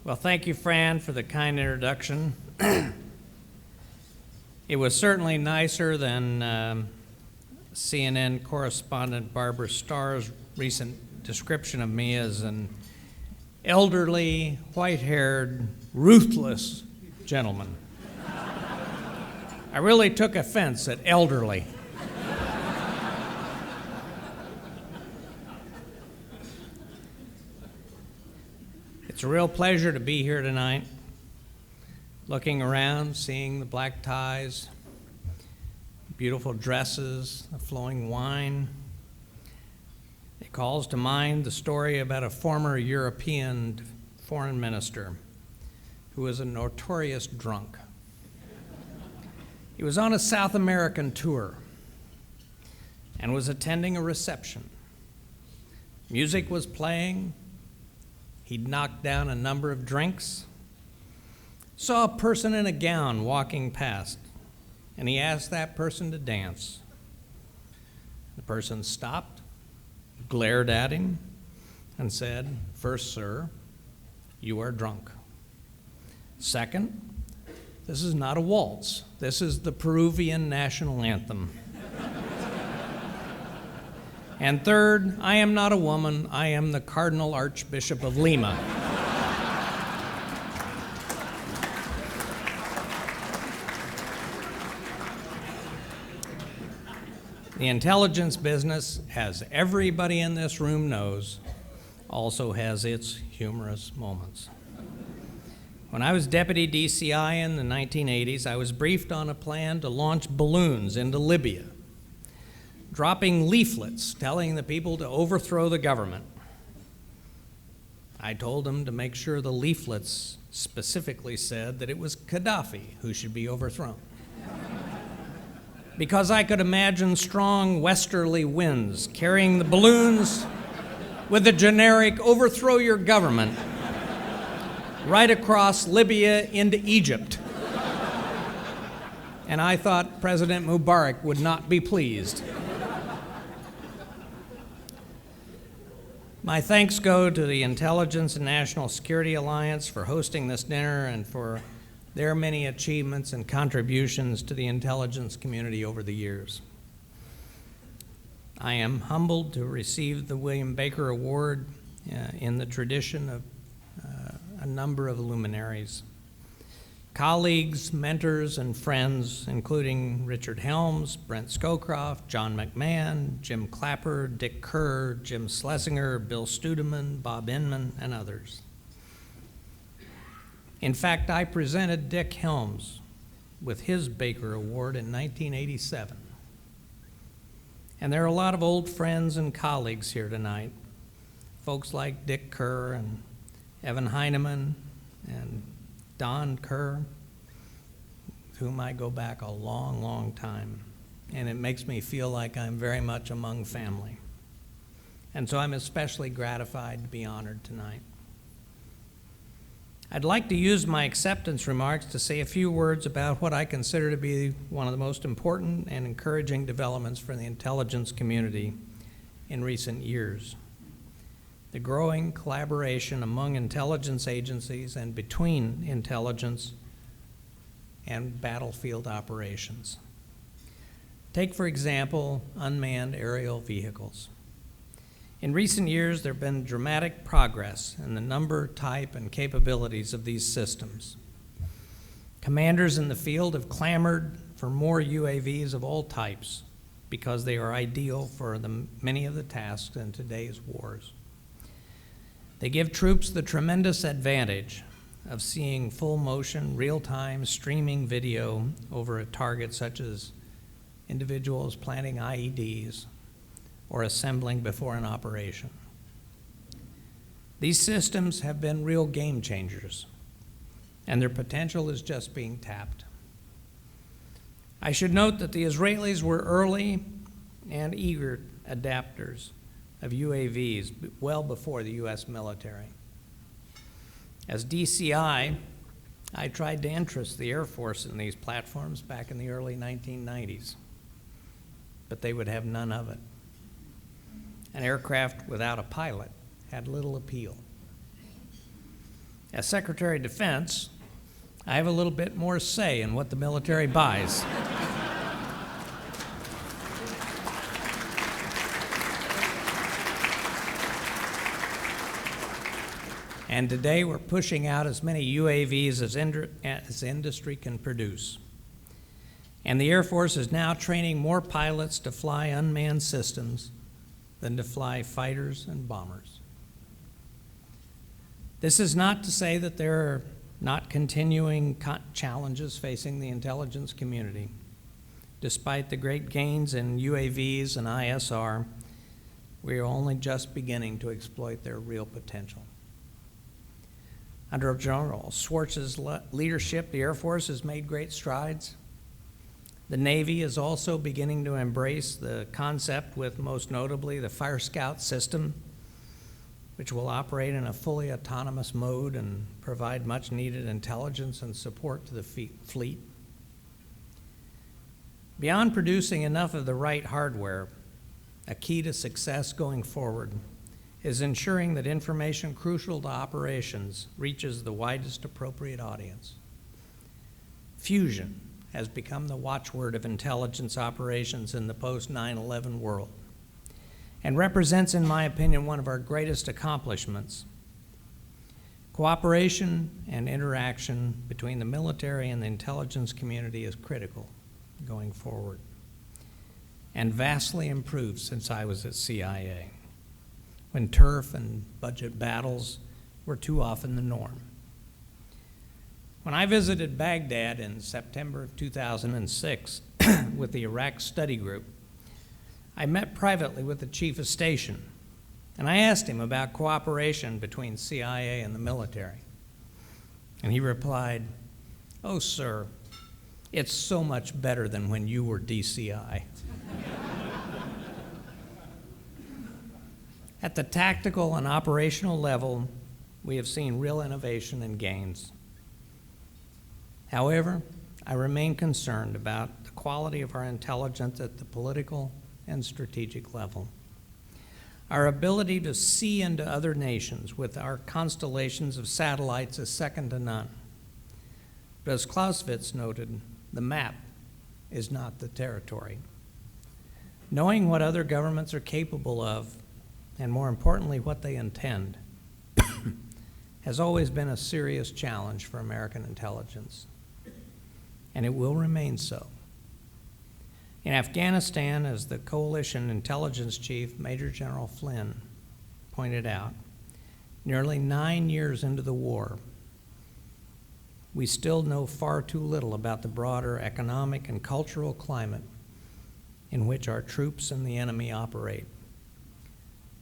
Well, thank you, Fran, for the kind introduction. It was certainly nicer than CNN correspondent Barbara Starr's recent description of me as an elderly, white-haired, ruthless gentleman. I really took offense at elderly. It's a real pleasure to be here tonight, looking around, seeing the black ties, beautiful dresses, the flowing wine. It calls to mind the story about a former European foreign minister who was a notorious drunk. He was on a South American tour and was attending a reception. Music was playing. He'd knocked down a number of drinks, saw a person in a gown walking past, and he asked that person to dance. The person stopped, glared at him, and said, "First, sir, you are drunk. Second, this is not a waltz. This is the Peruvian national anthem. And third, I am not a woman. I am the Cardinal Archbishop of Lima." The intelligence business, as everybody in this room knows, also has its humorous moments. When I was deputy DCI in the 1980s, I was briefed on a plan to launch balloons into Libya, dropping leaflets telling the people to overthrow the government. I told them to make sure the leaflets specifically said that it was Gaddafi who should be overthrown, because I could imagine strong westerly winds carrying the balloons with the generic "overthrow your government" right across Libya into Egypt. And I thought President Mubarak would not be pleased. My thanks go to the Intelligence and National Security Alliance for hosting this dinner and for their many achievements and contributions to the intelligence community over the years. I am humbled to receive the William Baker Award in the tradition of a number of luminaries. Colleagues, mentors, and friends, including Richard Helms, Brent Scowcroft, John McMahon, Jim Clapper, Dick Kerr, Jim Schlesinger, Bill Studeman, Bob Inman, and others. In fact, I presented Dick Helms with his Baker Award in 1987. And there are a lot of old friends and colleagues here tonight, folks like Dick Kerr and Evan Heineman and Don Kerr, with whom I go back a long, long time. And it makes me feel like I'm very much among family. And so I'm especially gratified to be honored tonight. I'd like to use my acceptance remarks to say a few words about what I consider to be one of the most important and encouraging developments for the intelligence community in recent years: the growing collaboration among intelligence agencies and between intelligence and battlefield operations. Take, for example, unmanned aerial vehicles. In recent years, there have been dramatic progress in the number, type, and capabilities of these systems. Commanders in the field have clamored for more UAVs of all types because they are ideal for many of the tasks in today's wars. They give troops the tremendous advantage of seeing full motion, real-time streaming video over a target such as individuals planting IEDs or assembling before an operation. These systems have been real game changers, and their potential is just being tapped. I should note that the Israelis were early and eager adapters of UAVs well before the U.S. military. As DCI, I tried to interest the Air Force in these platforms back in the early 1990s, but they would have none of it. An aircraft without a pilot had little appeal. As Secretary of Defense, I have a little bit more say in what the military buys. And today we're pushing out as many UAVs as industry can produce. And the Air Force is now training more pilots to fly unmanned systems than to fly fighters and bombers. This is not to say that there are not continuing challenges facing the intelligence community. Despite the great gains in UAVs and ISR, we are only just beginning to exploit their real potential. Under General Schwartz's leadership, the Air Force has made great strides. The Navy is also beginning to embrace the concept with most notably the Fire Scout system, which will operate in a fully autonomous mode and provide much needed intelligence and support to the fleet. Beyond producing enough of the right hardware, a key to success going forward is ensuring that information crucial to operations reaches the widest appropriate audience. Fusion has become the watchword of intelligence operations in the post-9/11 world and represents, in my opinion, one of our greatest accomplishments. Cooperation and interaction between the military and the intelligence community is critical going forward and vastly improved since I was at CIA, when turf and budget battles were too often the norm. When I visited Baghdad in September of 2006 with the Iraq Study Group, I met privately with the chief of station, and I asked him about cooperation between CIA and the military. And he replied, "Oh, sir, it's so much better than when you were DCI." At the tactical and operational level, we have seen real innovation and gains. However, I remain concerned about the quality of our intelligence at the political and strategic level. Our ability to see into other nations with our constellations of satellites is second to none. But as Clausewitz noted, the map is not the territory. Knowing what other governments are capable of, and more importantly, what they intend, has always been a serious challenge for American intelligence, and it will remain so. In Afghanistan, as the coalition intelligence chief, Major General Flynn, pointed out, nearly 9 years into the war, we still know far too little about the broader economic and cultural climate in which our troops and the enemy operate.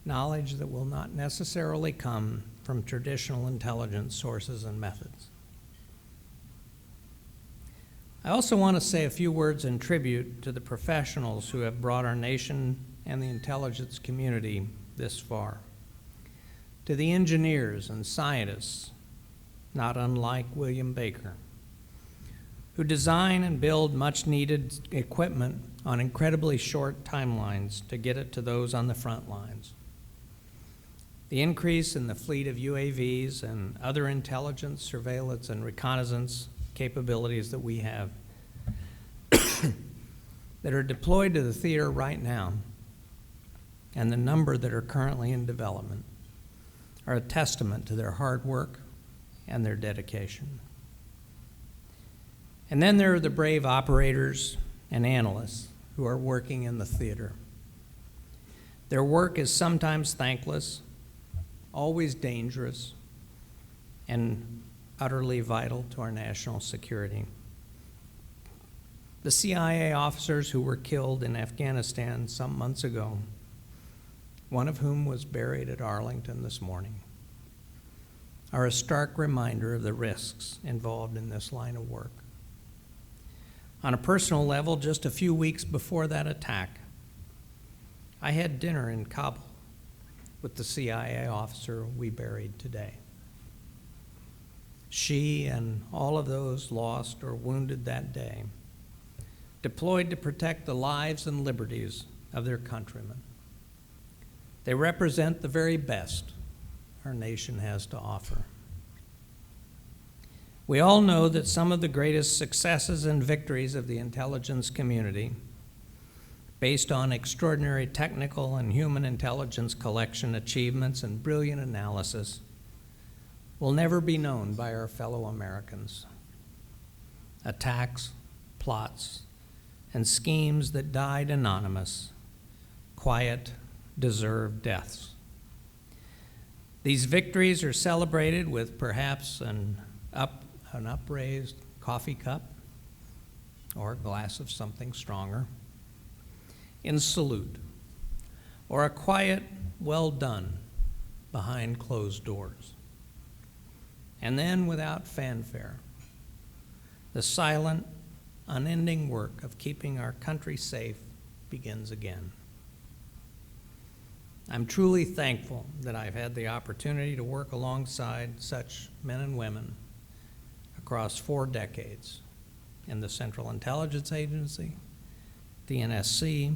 Knowledge that will not necessarily come from traditional intelligence sources and methods. I also want to say a few words in tribute to the professionals who have brought our nation and the intelligence community this far. To the engineers and scientists, not unlike William Baker, who design and build much needed equipment on incredibly short timelines to get it to those on the front lines. The increase in the fleet of UAVs and other intelligence, surveillance, and reconnaissance capabilities that we have that are deployed to the theater right now, and the number that are currently in development, are a testament to their hard work and their dedication. And then there are the brave operators and analysts who are working in the theater. Their work is sometimes thankless, always dangerous, and utterly vital to our national security. The CIA officers who were killed in Afghanistan some months ago, one of whom was buried at Arlington this morning, are a stark reminder of the risks involved in this line of work. On a personal level, just a few weeks before that attack, I had dinner in Kabul with the CIA officer we buried today. She and all of those lost or wounded that day deployed to protect the lives and liberties of their countrymen. They represent the very best our nation has to offer. We all know that some of the greatest successes and victories of the intelligence community, based on extraordinary technical and human intelligence collection achievements and brilliant analysis, will never be known by our fellow Americans. Attacks, plots, and schemes that died anonymous, quiet, deserved deaths. These victories are celebrated with perhaps an upraised coffee cup or a glass of something stronger in salute, or a quiet, well done behind closed doors. And then, without fanfare, the silent, unending work of keeping our country safe begins again. I'm truly thankful that I've had the opportunity to work alongside such men and women across 4 decades in the Central Intelligence Agency, the NSC,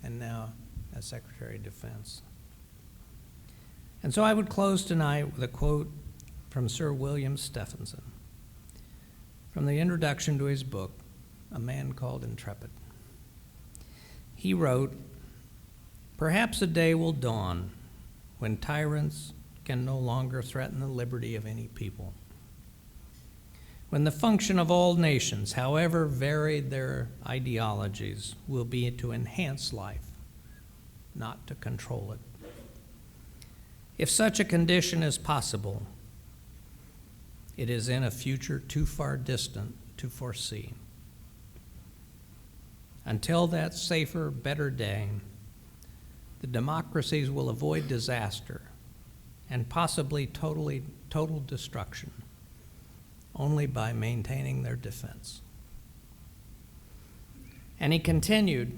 and now as Secretary of Defense. And so I would close tonight with a quote from Sir William Stephenson from the introduction to his book, A Man Called Intrepid. He wrote, "Perhaps a day will dawn when tyrants can no longer threaten the liberty of any people, when the function of all nations, however varied their ideologies, will be to enhance life, not to control it. If such a condition is possible, it is in a future too far distant to foresee. Until that safer, better day, the democracies will avoid disaster and possibly total destruction only by maintaining their defense." And he continued,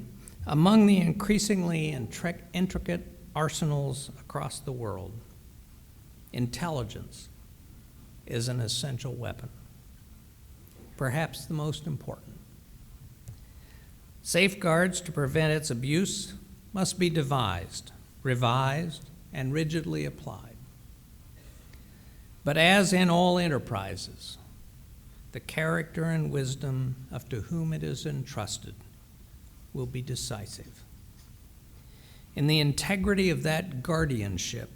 "Among the increasingly intricate arsenals across the world, intelligence is an essential weapon, perhaps the most important. Safeguards to prevent its abuse must be devised, revised, and rigidly applied. But as in all enterprises, the character and wisdom of to whom it is entrusted will be decisive. In the integrity of that guardianship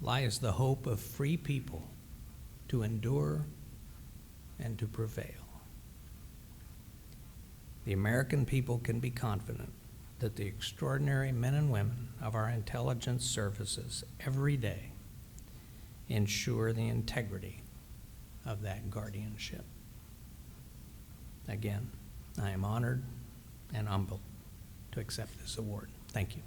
lies the hope of free people to endure and to prevail. The American people can be confident that the extraordinary men and women of our intelligence services every day ensure the integrity of that guardianship." Again, I am honored and humbled to accept this award. Thank you.